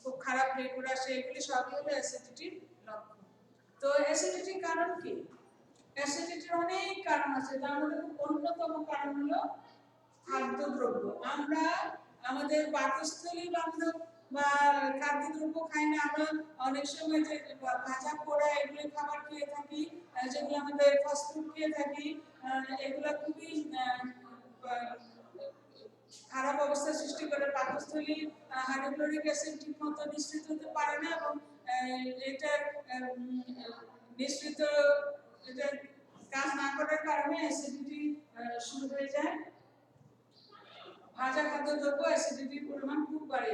খুব খারাপ লেগুর আসে, এগুলি সবই হলো অ্যাসিডিটির লক্ষণ। তো অ্যাসিডিটির কারণ কি? অ্যাসিডিটির অনেক কারণ আছে, তার মধ্যে অন্যতম কারণ হলো খাদ্যদ্রব্য। আমরা আমাদের পাকস্থলী বান্ধব বা খাদ্যদ্রব্য খাই না, আমরা অনেক সময় যে ভাজা পোড়া এগুলো খাবার খেয়ে থাকি, যেগুলো আমাদের ফাস্টফুড খেয়ে থাকি, এগুলো খুবই খারাপ অবস্থা সৃষ্টি করে। পাকস্থলী হাইড্রোক্লোরিক অ্যাসিড ঠিক মতো নিঃসৃত হতে পারে না এবং এটা নিঃসৃত এটা কাজ না করার কারণে অ্যাসিডিটি শুরু হয়ে যায়। ভাজা খাদ্যদ্রব্য অ্যাসিডিটির পরিমাণ খুব বাড়ে।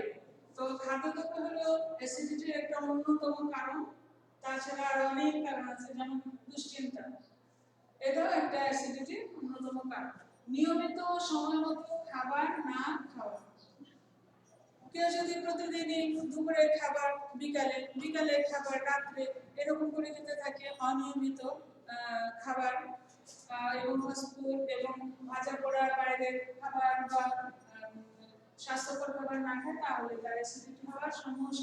তো খাদ্যদ্রব্য হলো অ্যাসিডিটির একটা অন্যতম কারণ। তাছাড়া আরো অনেক কারণ আছে, যেমন দুশ্চিন্তা, এটাও একটা অ্যাসিডিটির অন্যতম কারণ। নিয়মিত সময় মতো খাবার না খাওয়া। কেউ যদি প্রতিদিনই দুপুরের খাবার বিকালে, বিকালের খাবার রাত্রে এরকম করে খেতে থাকে, অনিয়মিত খাবার এবং ফাস্টফুড এবং ভাজা পোড়া বাইরের খাবার বা স্বাস্থ্যকর খাবার না খায়, তাহলে তার অ্যাসিডিটি হওয়ার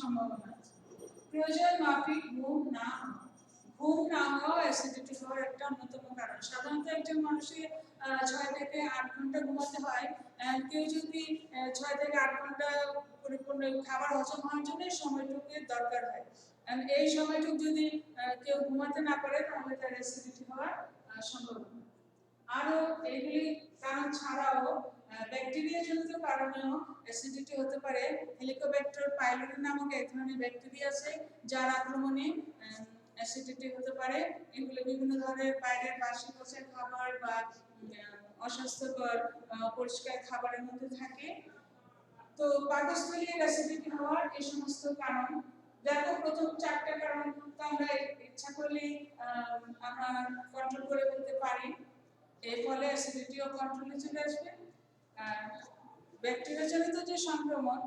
সম্ভাবনা আছে। প্রয়োজন মাফিক ঘুম না হওয়া। ঘুম না হওয়া অ্যাসিডিটি হওয়ার একটা অন্যতম কারণ। সাধারণত একজন মানুষের 6 থেকে 8 ঘন্টা ঘুমাতে হয়। কেউ যদি 6 থেকে 8 ঘন্টা পরিপূর্ণ খাবার হজম হওয়ার জন্য সময়টুকু দরকার হয়, এই সময়টুকু যদি কেউ ঘুমাতে না পারে তাহলে তার অ্যাসিডিটি হওয়ার সম্ভাবনা। আরো এইগুলি কারণ ছাড়াও ব্যাকটেরিয়া জনিত কারণেও অ্যাসিডিটি হতে পারে। হেলিকোব্যাক্টার পাইলোরি নামক এক ধরনের ব্যাকটেরিয়া আছে যার আক্রমণে অ্যাসিডিটি হতে পারে। এগুলো বিভিন্ন ধরনের বাইরের বাসি পচা খাবার বা অস্বাস্থ্যকর পরিষ্কার খাবারের মধ্যে থাকে। তো পাকস্থলীর অ্যাসিডিটি হওয়ার এই সমস্ত কারণ দেখো, প্রথম 4টা কারণ তো আমরা ইচ্ছা করলে আমরা কন্ট্রোল করে ফেলতে পারি, এর ফলে অ্যাসিডিটিও কন্ট্রোলে চলে আসবে। ব্যাকটেরিয়া জনিত যে সংক্রমণ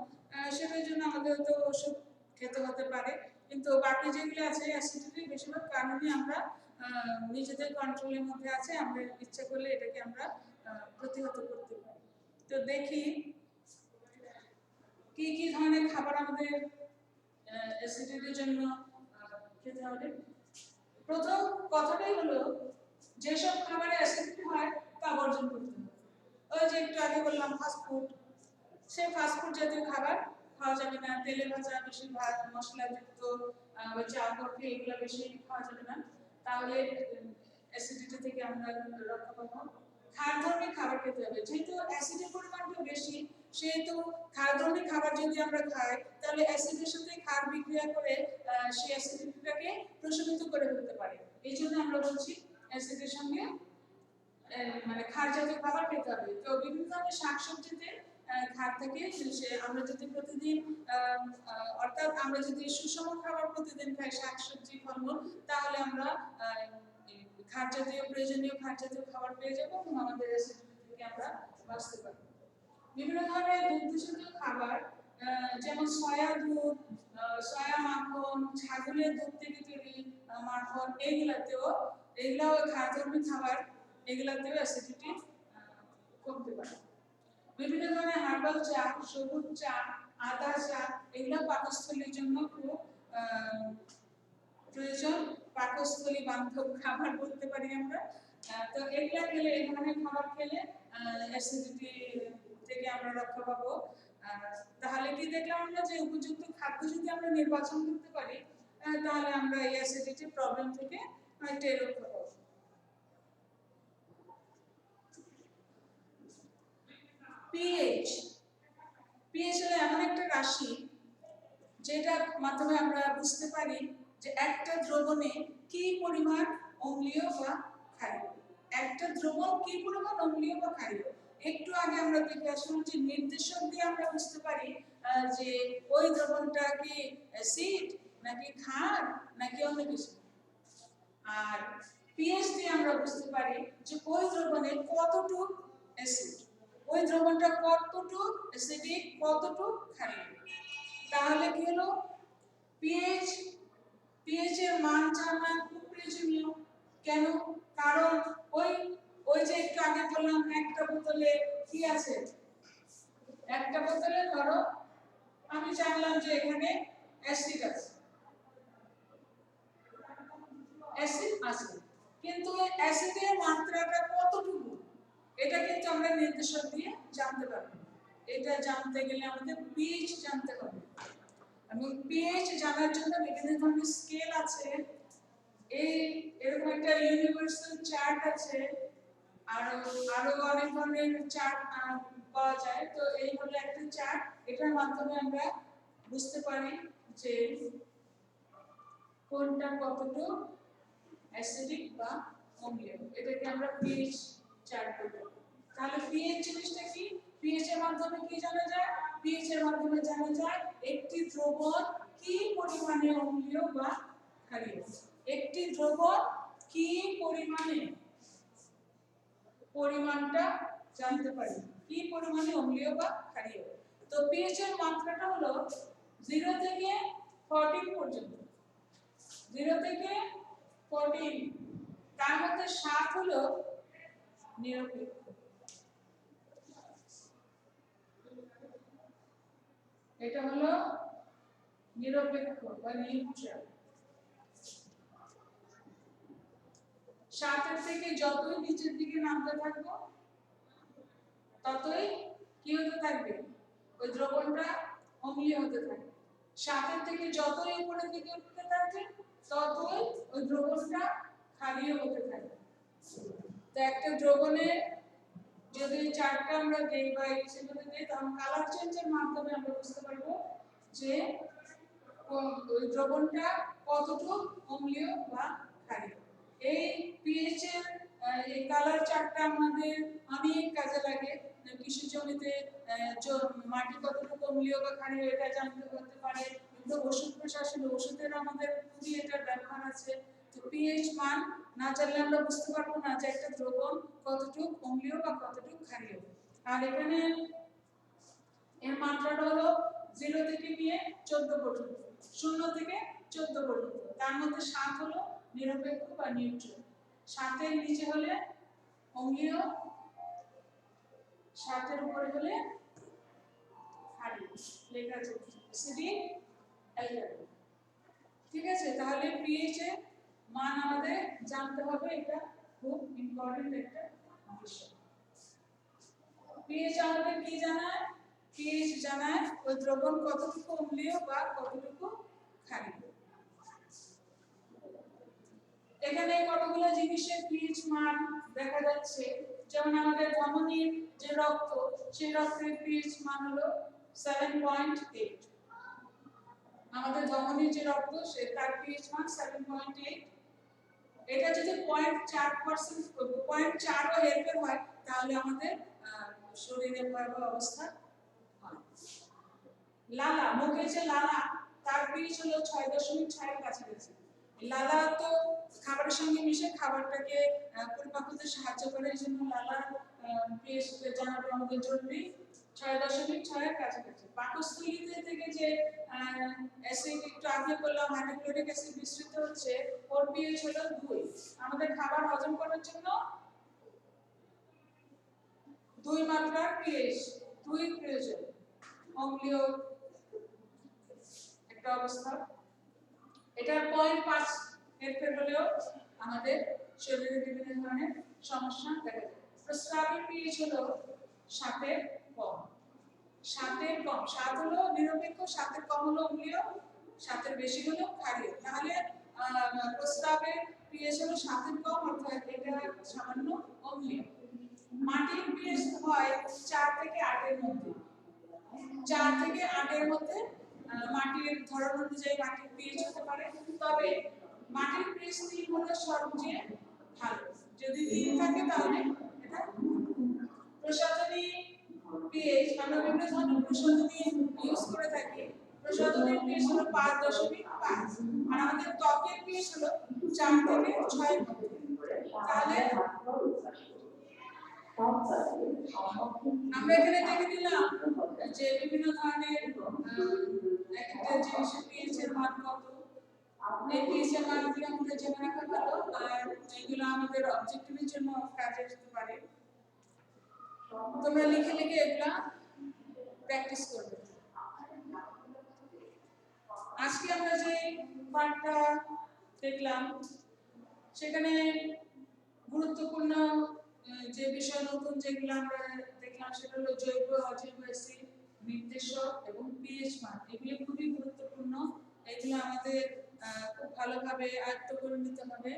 সেটার জন্য আমাদের তো ওষুধ খেতে হতে পারে, কিন্তু বাকি যেগুলো আছে অ্যাসিডিটির বেশিরভাগ কারণে আমরা নিজেদের কন্ট্রোলের মধ্যে আছে, আমরা ইচ্ছা করলে এটাকে আমরা প্রতিহত করতে পারি। তো দেখি কি কি ধরনের খাবার আমাদের অ্যাসিডিটির জন্য খেতে হবে। প্রথম কথাটাই হলো যেসব খাবারে অ্যাসিডিটি হয় তা বর্জন করতে হবে। ওই যে একটু আগে বললাম ফাস্টফুড, সেই ফাস্টফুড জাতীয় খাবার খাওয়া যাবে না। তেলে ভাজা, বেশি ভাত মশলাযুক্ত চাল কফি এগুলো বেশি খাওয়া যাবে না, তাহলে অ্যাসিডিটি থেকে আমরা রক্ষা পাবো। খাদ্যধর্মী খাবার খেতে হবে, যেহেতু অ্যাসিডের পরিমাণটা বেশি সেহেতু খাদ্যধর্মী খাবার যদি আমরা খাই তাহলে অ্যাসিডের সাথে ক্ষার বিক্রিয়া করে সেই অ্যাসিডিটিটাকে প্রশমিত করে ফেলতে পারে। এই জন্য আমরা বলছি অ্যাসিডের সঙ্গে মানে ক্ষার জাতীয় খাবার খেতে হবে। তো বিভিন্ন ধরনের শাকসবজিতে ক্ষার থাকে, আমরা যদি প্রতিদিন অর্থাৎ আমরা যদি সুষম খাবার প্রতিদিন খাই, শাকসবজি ফলমূল, তাহলে আমরা খাদ্য জাতীয় প্রয়োজনীয় খাদ্য জাতীয় খাবার পেয়ে যাবো এবং আমাদের অ্যাসিডিটি থেকে আমরা বাঁচতে পারবো। বিভিন্ন ধরনের দুগ্ধজাত খাবার যেমন সয়া দুধ, সয়া মাখন, ছাগলের দুধ থেকে তৈরি মাখন, এগুলাও খাদ্যধর্মী খাবার, এগুলাতেও অ্যাসিডিটি কমতে পারে। বিভিন্ন ধরনের হার্বাল চা, সবুজ চা, আদা চা, এগুলো পাকস্থলীর জন্য খুব প্রয়োজন, পাকস্থলী বান্ধব খাবার বলতে পারি আমরা। তো এগুলা খেলে, এই ধরনের খাবার খেলে অ্যাসিডিটি থেকে আমরা রক্ষা পাবো। তাহলে কি দেখলাম আমরা যে উপযুক্ত খাদ্য যদি আমরা নির্বাচন করতে পারি তাহলে আমরা এই অ্যাসিডিটি প্রবলেম থেকে অনেকটাই রক্ষা পাবো। পিএইচ হলো এমন একটা রাশি যেটার মাধ্যমে আমরা বুঝতে পারি যে একটা দ্রবণে কি পরিমাণ অম্লীয় বা ক্ষারীয়। একটা দ্রবণ কি পরিমাণ অম্লীয় বা ক্ষারীয় একটু আগে আমরা দেখে আসলাম যে নির্দেশক দিয়ে আমরা বুঝতে পারি যে ওই দ্রবণটা কি অ্যাসিড নাকি ক্ষার নাকি অন্য কিছু। আর পিএইচ দিয়ে আমরা বুঝতে পারি যে ওই দ্রবণে কতটুকু অ্যাসিড, ওই দ্রবণটা কতটুকু অ্যাসিডিক, কতটুকু ক্ষারীয়। তাহলে কি হলো, পিএইচ এর মান জানা খুব প্রয়োজনীয়। কেন? কারণ ওই যে একটু আগে বললাম একটা বোতলে কি আছে, একটা বোতলে ধরো আমি জানলাম যে এখানে অ্যাসিড আছে, কিন্তু অ্যাসিডের মাত্রাটা কতটুকু এটা কিন্তু আমরা নির্দেশক দিয়ে জানতে পারবো। এটা জানতে গেলে আমাদের পিএইচ জানতে হবে। এবং পিএইচ জানার জন্য বিভিন্ন ধরনের স্কেল আছে, এরকম একটা ইউনিভার্সাল চার্ট আছে, আরো অনেক ধরনের চার্ট পাওয়া যায়। তো এই হলো একটা চার্ট, এটার মাধ্যমে আমরা বুঝতে পারি যে কোনটা কতটুকু অ্যাসিডিক বা অম্লীয়, এটাকে আমরা পিএইচ চার্ট বলবো। তাহলে পিএইচ জিনিসটা কি? পিএইচ এর মাধ্যমে কি জানা যায়? পিএইচ এর মাধ্যমে জানা যায় একটি দ্রবণ কি পরিমাণে অম্লীয় বা ক্ষারীয়। একটি দ্রবণ কি পরিমাণটা জানতে পারি, কি পরিমাণে অম্লীয় বা ক্ষারীয়। তো পিএইচ এর মাত্রাটা হলো 0 থেকে 14 পর্যন্ত। 0 থেকে 14, তার মধ্যে 7 হলো নিরপেক্ষ। এটা হলো নিরপেক্ষ বা নিউট্রাল। 7 এর থেকে যতই নিচের দিকে নামতে থাকবো ততই কি হতে থাকবে, ওই দ্রবণটা অম্লীয় হতে থাকবে। 7 এর থেকে যতই উপরের দিকে উঠতে থাকবে ততই ওই দ্রবণটা ক্ষারীয় হতে থাকবে। তো একটা দ্রবণে যদি চারটা আমরা দেই বা সেগুলো দেই, তখন কালার চেঞ্জের মাধ্যমে আমরা বুঝতে পারবো যে ওই দ্রবণটা কতটুকু অম্লীয় বা ক্ষারীয়। এই পিএইচ এর এই কালার চার্টটা আমাদের অনেক কাজে লাগে। কৃষি জমিতে মাটি কতটুকু অম্লীয় বা ক্ষারীয় এটা জানতে হতে পারে, কিন্তু ওষুধ প্রশাসনে ওষুধের আমাদের খুবই এটার ব্যবহার আছে। তো পিএইচ মান না জানলে আমরা বুঝতে পারবো না যে একটা দ্রবণ কতটুকু অম্লীয় বা কতটুকু ক্ষারীয়। আর এখানে এর মাত্রাটা হলো 0 থেকে নিয়ে 14 পর্যন্ত, 0 থেকে 14 পর্যন্ত। তার মধ্যে 7 হলো নিরপেক্ষ বা নিউট্রাল, 7 এর নিচে হলে অম্লীয়, 7 এর উপরে হলে ক্ষারীয়। লেখা আছে অ্যাসিডিক, অ্যালকালাইন। ঠিক আছে, তাহলে পিএইচ এর মান আমাদের জানতে হবে, এটা খুব ইম্পর্টেন্ট একটা বিষয়। পিএইচ আমাদের কি জানায়? পিএইচ জানায় ওই দ্রবণ কতটুকু অম্লীয় বা কতটুকু ক্ষারীয়। এখানে কতগুলো জিনিসের পিএইচ মান দেখা যাচ্ছে, যেমন আমাদের ধমনীর যে রক্ত, সেই রক্তের পিএইচ মান হলো 7.8। আমাদের ধমনীর যে রক্ত সে তার পিএইচ মান 7.8। এটা যদি 0.4% 0.4 ও হেরফের হয় তাহলে আমাদের শরীরের ভয়াবহ অবস্থা হয়। লালা, মুখে যে লালা, তার পিএইচ হলো 6.6 এর কাছাকাছি। লালা তো খাবারের সঙ্গে মিশে খাবারটাকে পরিপাক হতে সাহায্য করে, এই জন্য লালা পিএইচ জানাটা আমাদের জরুরি 6.6 এর কাছাকাছি। পাকস্থলীতে থেকে যে অ্যাসিড একটু আগে বললাম হাইড্রোক্লোরিক অ্যাসিড মিশ্রিত হচ্ছে, ওর পিএইচ হলো 2। আমাদের খাবার হজম করার জন্য 2 মাত্রার পিএইচ 2 প্রয়োজন, অম্লীয় একটা অবস্থা। এটার 0.5 এর হলেও আমাদের শরীরে বিভিন্ন ধরনের সমস্যা দেখা যায়। প্রস্রাবের পিএইচ হলো 7 এর কম। 7 এর কম, 7 হলো নিরপেক্ষ, 7 এর কম হলো অম্লীয়, 7 এর বেশি হলো ক্ষারীয়। তাহলে প্রস্রাবের পিএইচ হলো 7 এর কম, অর্থাৎ এটা সামান্য অম্লীয়। মাটির পিএইচ হয় 4 থেকে 8 এর মধ্যে। 4 থেকে 8 এর মধ্যে মাটির ধরন অনুযায়ী মাটির পিএইচ হতে পারে, তবে মাটির পিএইচ 3 হলো সবচেয়ে ভালো। যদি 3 থাকে তাহলে এটা প্রসাধনী পিএইচ, আমরা বিভিন্ন ধরনের প্রসাধনী ইউজ করে থাকি। প্রসাধনীর পিএইচ হলো 5.5, আর আমাদের ত্বকের পিএইচ হলো 4 থেকে 6 এর মধ্যে। তাহলে আমরা এখানে দেখে নিলাম যে বিভিন্ন ধরনের একটা জিনিসের পিএইচ এর মান কত। এই পিএইচ এর মানগুলো আমাদের জেনে রাখা ভালো, আর এগুলো আমাদের অবজেক্টিভের জন্য কাজে আসতে পারে। তোমরা লিখে লিখে এগুলা প্র্যাকটিস করবে। আজকে আমরা যে পাঠটা দেখলাম সেখানে গুরুত্বপূর্ণ যে বিষয় নতুন যেগুলো আমরা দেখলাম সেটা হলো জৈব অজৈব অ্যাসিড, নির্দেশক এবং পিএইচ মান। এগুলো খুবই গুরুত্বপূর্ণ, এগুলো আমাদের খুব ভালোভাবে আয়ত্ত করে নিতে হবে।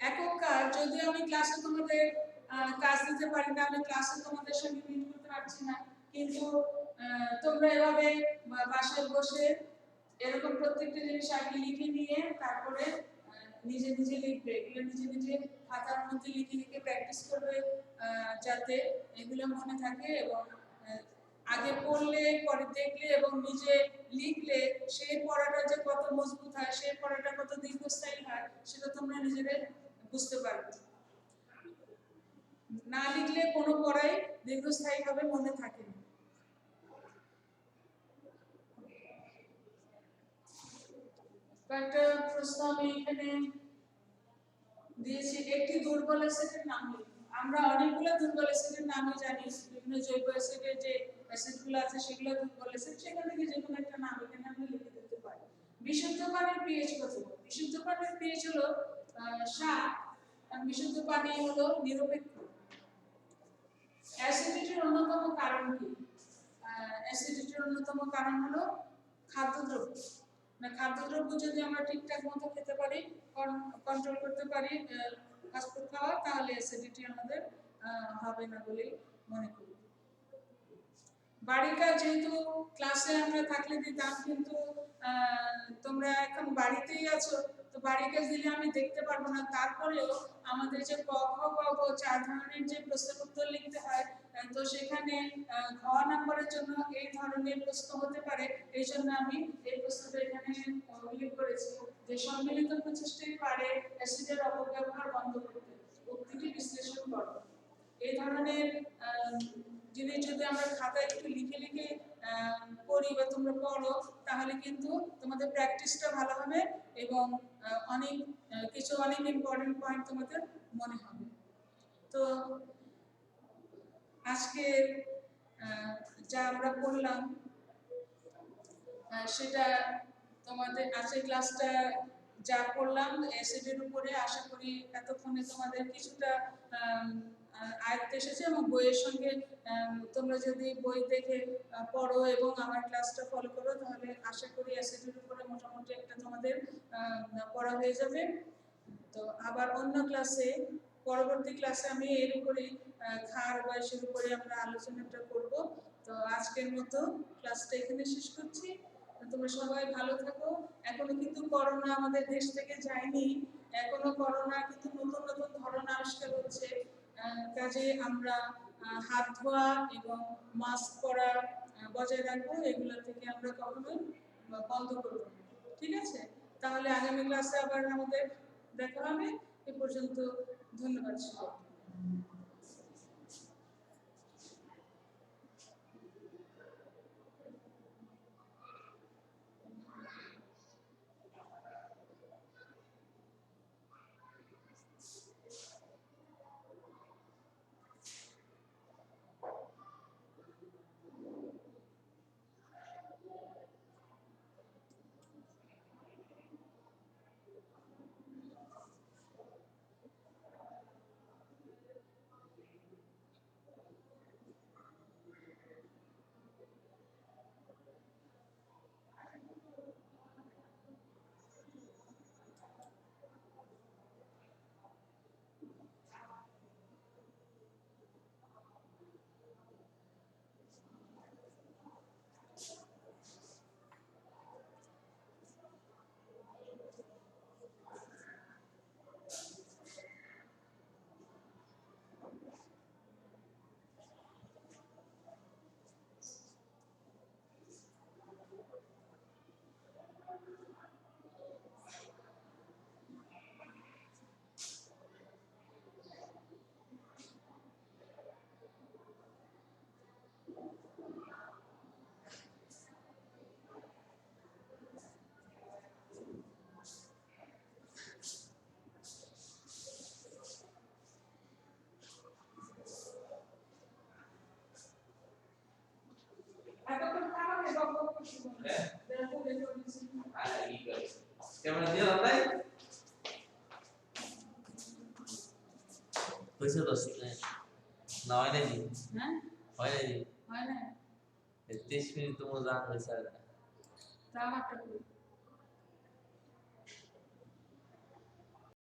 একক কাজ, যদিও আমি ক্লাসে তোমাদের কাজ দিতে পারি না, আমি ক্লাসে তোমাদের সঙ্গে মিট করতে পারছি না, কিন্তু তোমরা এভাবে বাসায় বসে এরকম প্রত্যেকটা জিনিস আগে লিখে নিয়ে তারপরে নিজে নিজে লিখবে। এগুলো নিজে নিজে খাতার মধ্যে লিখে লিখে প্র্যাকটিস করবে, যাতে এগুলো মনে থাকে, এবং আগে পড়লে পরে দেখলে এবং নিজে লিখলে সেই পড়াটা যে কত মজবুত হয়, সেই পড়াটা কত দীর্ঘস্থায়ী হয়, সেটা তোমরা নিজেদের বুঝতে পারবে। না লিখলে কোনো পড়াই দীর্ঘস্থায়ীভাবে মনে থাকে না। কয়েকটা প্রশ্ন আমি এখানে দিয়েছি। একটি দুর্বল অ্যাসিডের নাম লিখুন। আমরা অনেকগুলো দুর্বল অ্যাসিডের নামই জানি, বিভিন্ন জৈব অ্যাসিডের যে অ্যাসিডগুলো আছে সেগুলো দুর্বল অ্যাসিড, সেখান থেকে যে কোনো একটা নাম এখানে আমরা লিখে দিতে পারি। বিশুদ্ধ পানির পিএইচ কত? বিশুদ্ধ পানির পিএইচ হলো 7, আর বিশুদ্ধ পানি হলো নিরপেক্ষ। অ্যাসিডিটির অন্যতম কারণ কি? অ্যাসিডিটির অন্যতম কারণ হলো খাদ্যদ্রব্য। খাদ্যদ্রব্য যদি আমরা ঠিকঠাক মতো খেতে পারি, কন্ট্রোল করতে পারি ফাস্ট ফুড খাওয়া, তাহলে অ্যাসিডিটি আমাদের হবে না বলে মনে করি। বাড়ির কাজ যেহেতু ক্লাসে আমরা থাকলে দিতাম, কিন্তু তোমরা এখন বাড়িতেই আছো, তো বাড়ির কাজ দিলে আমি দেখতে পারবো না। তারপরেও আমাদের যে ক খ গ ঘ 4 ধরনের যে প্রশ্নের উত্তর লিখতে হয়, তো সেখানে ঘ নম্বরের জন্য এই ধরনের প্রশ্ন হতে পারে। এই জন্য আমি এই প্রশ্নটা এখানে উল্লেখ করেছি যে সম্মিলিত প্রচেষ্টাই পারে অ্যাসিডের অপব্যবহার বন্ধ করতে, উক্তিটি বিশ্লেষণ করো। এই ধরনের জিনিস যদি আমরা খাতায় একটু লিখে লিখে পড়ি বা তোমরা পড়ো, তাহলে কিন্তু তোমাদের প্র্যাকটিসটা ভালো হবে এবং অনেক কিছু অনেক ইম্পর্টেন্ট পয়েন্ট তোমাদের মনে হবে। তো আজকে যা আমরা পড়লাম সেটা তোমাদের আজকের ক্লাসটা যা পড়লাম অ্যাসিডের উপরে, আশা করি এতক্ষণে তোমাদের কিছুটা আয়ত্ত এসেছে, এবং বইয়ের সঙ্গে তোমরা যদি বই দেখে পড়ো এবং আমার ক্লাসটা ফলো করো, তাহলে আশা করি অ্যাসিডের উপরে মোটামুটি একটা তোমাদের পড়া হয়ে যাবে। তো আবার অন্য ক্লাসে, পরবর্তী ক্লাসে আমি এর উপরেই ক্ষার বয়সের উপরে আমরা আলোচনাটা করব। তো আজকের মতো ক্লাসটা এখানে শেষ করছি। তোমরা সবাই ভালো থাকো। এখনো কিন্তু করোনা আমাদের দেশ থেকে যায়নি, এখনো করোনা কিন্তু নতুন নতুন ধরন আবিষ্কার হচ্ছে। কাজে আমরা হাত ধোয়া এবং মাস্ক পরা বজায় রাখবো, এগুলো থেকে আমরা কখনোই বন্ধ করবো না। ঠিক আছে, তাহলে আগামী ক্লাসে আবার আমাদের দেখা হবে। এ পর্যন্ত ধন্যবাদ সবাইকে। Camera dia lantai. Bisa dosnya. Nawai lagi. হ্যাঁ Nawai lagi. হয় না 30 minit tunggu jangan bisa. তা আমারটা